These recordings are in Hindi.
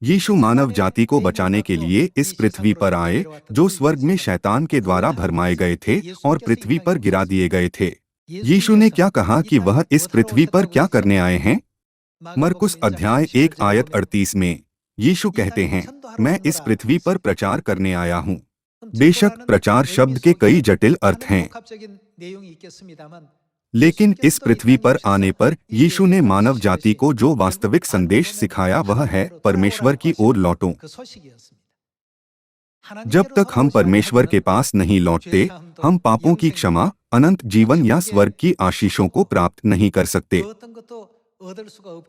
यीशु मानव जाति को बचाने के लिए इस पृथ्वी पर आए, जो स्वर्ग में शैतान के द्वारा भरमाए गए थे और पृथ्वी पर गिरा दिए गए थे। यीशु ने क्या कहा कि वह इस पृथ्वी पर क्या करने आए हैं? मरकुस अध्याय 1 आयत 38 में यीशु कहते हैं, मैं इस पृथ्वी पर प्रचार करने आया हूँ। बेशक प्रचार शब्द के कई जटिल अर्थ हैं, लेकिन इस पृथ्वी पर आने पर यीशु ने मानव जाति को जो वास्तविक संदेश सिखाया वह है, परमेश्वर की ओर लौटो। जब तक हम परमेश्वर के पास नहीं लौटते, हम पापों की क्षमा, अनंत जीवन या स्वर्ग की आशीषों को प्राप्त नहीं कर सकते।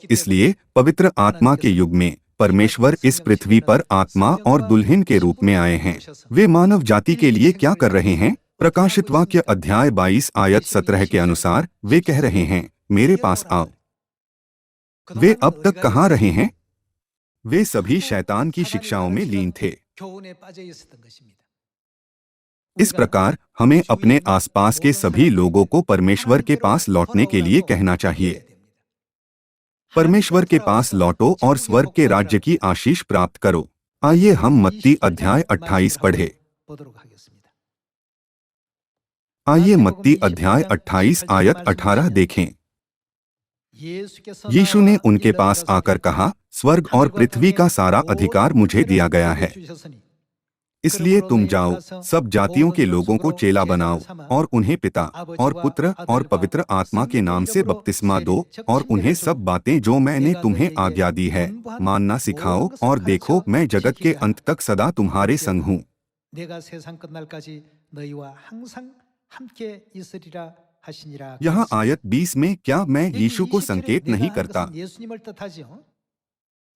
इसलिए पवित्र आत्मा के युग में परमेश्वर इस पृथ्वी पर आत्मा और दुल्हन के रूप में आए हैं। वे मानव जाति के लिए क्या कर रहे हैं? प्रकाशित वाक्य अध्याय 22 आयत 17 के अनुसार वे कह रहे हैं, मेरे पास आओ। वे अब तक कहाँ रहे हैं? वे सभी शैतान की शिक्षाओं में लीन थे। इस प्रकार हमें अपने आसपास के सभी लोगों को परमेश्वर के पास लौटने के लिए कहना चाहिए। परमेश्वर के पास लौटो और स्वर्ग के राज्य की आशीष प्राप्त करो। आइए हम मत्ती अध्याय 28 पढ़ें। आइए मत्ती अध्याय 28 आयत 18 देखें। यीशु ने उनके पास आकर कहा, स्वर्ग और पृथ्वी का सारा अधिकार मुझे दिया गया है। इसलिए तुम जाओ, सब जातियों के लोगों को चेला बनाओ और उन्हें पिता और पुत्र और पवित्र आत्मा के नाम से बपतिस्मा दो और उन्हें सब बातें जो मैंने तुम्हें आज्ञा दी है मानना सिखाओ, और देखो मैं जगत के अंत तक सदा तुम्हारे संग हूँ। यहाँ आयत 20 में क्या मैं यीशु को संकेत नहीं करता?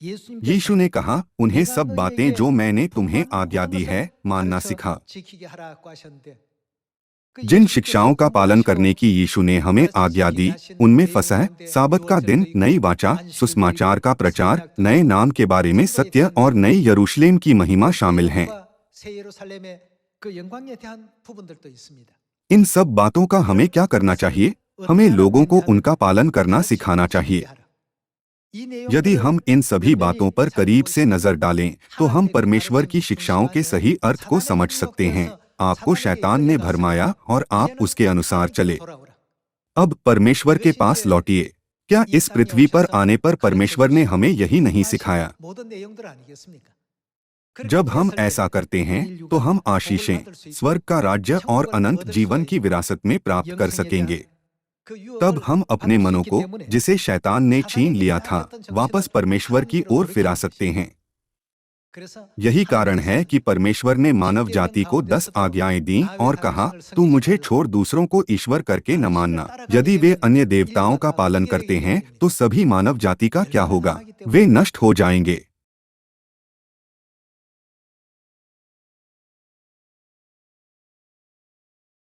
यीशु ने कहा, उन्हें सब बातें जो मैंने तुम्हें आज्ञा दी है मानना सिखा। जिन शिक्षाओं का पालन करने की यीशु ने हमें आज्ञा दी, उनमें फसह, साबत का दिन, नई वाचा, सुसमाचार का प्रचार, नए नाम के बारे में सत्य और नई यरूशलेम की महिमा शामिल हैं। इन सब बातों का हमें क्या करना चाहिए? हमें लोगों को उनका पालन करना सिखाना चाहिए। यदि हम इन सभी बातों पर करीब से नजर डालें, तो हम परमेश्वर की शिक्षाओं के सही अर्थ को समझ सकते हैं। आपको शैतान ने भरमाया और आप उसके अनुसार चले। अब परमेश्वर के पास लौटिए। क्या इस पृथ्वी पर आने पर परमेश्वर ने हमें यही नहीं सिखाया? जब हम ऐसा करते हैं तो हम आशीषें, स्वर्ग का राज्य और अनंत जीवन की विरासत में प्राप्त कर सकेंगे। तब हम अपने मनों को, जिसे शैतान ने छीन लिया था, वापस परमेश्वर की ओर फिरा सकते हैं। यही कारण है कि परमेश्वर ने मानव जाति को 10 आज्ञाएं दी और कहा, तू मुझे छोड़ दूसरों को ईश्वर करके न मानना। यदि वे अन्य देवताओं का पालन करते हैं तो सभी मानव जाति का क्या होगा? वे नष्ट हो जाएंगे।